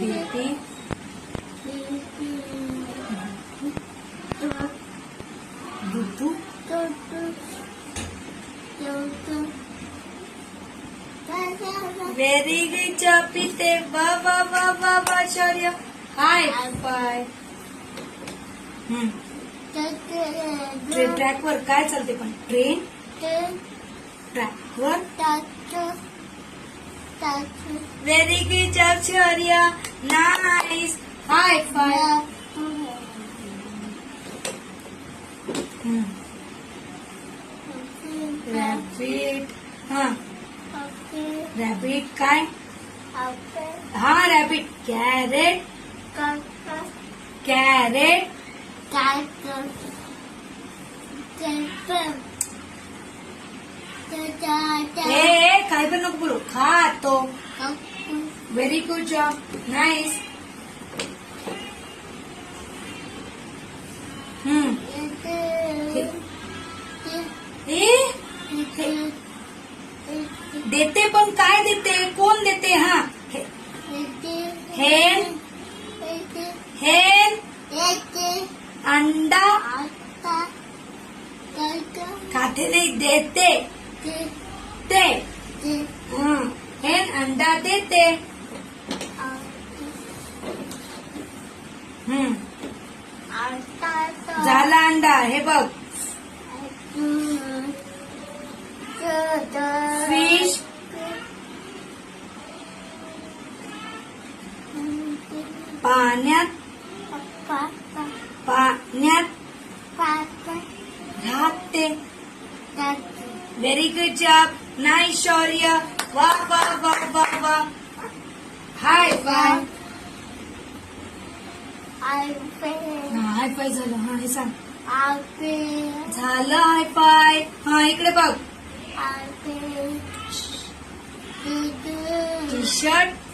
दीदी दुद्धू very good job पिते वा वा वा वा वा शौर्य हाय बाय ट्रॅकवर काय चालते पण ट्रेन ट्रॅकवर व्हेरी गुड जॉब शौर्य नाइस हाय बाय रॅबिट हा रॅबिट काय हा रॅबिट कॅरेट कॅरेट हे काय पण नको बोलू खातो व्हेरी गुड जॉब नाइस देते पण काय देते कोण देते हा हेन हेन अंडा खाते नहीं देते ते हेन अंडा देते झाला अंडा हे बघ फिश पाण्यात राहते व्हेरी गुड जॉब नाइस शौर्य वा वा वा वा वा हाय बाय हाय पाय झालं हा हे सांग झालं हाय पाय हा इकडे बघ टी शर्ट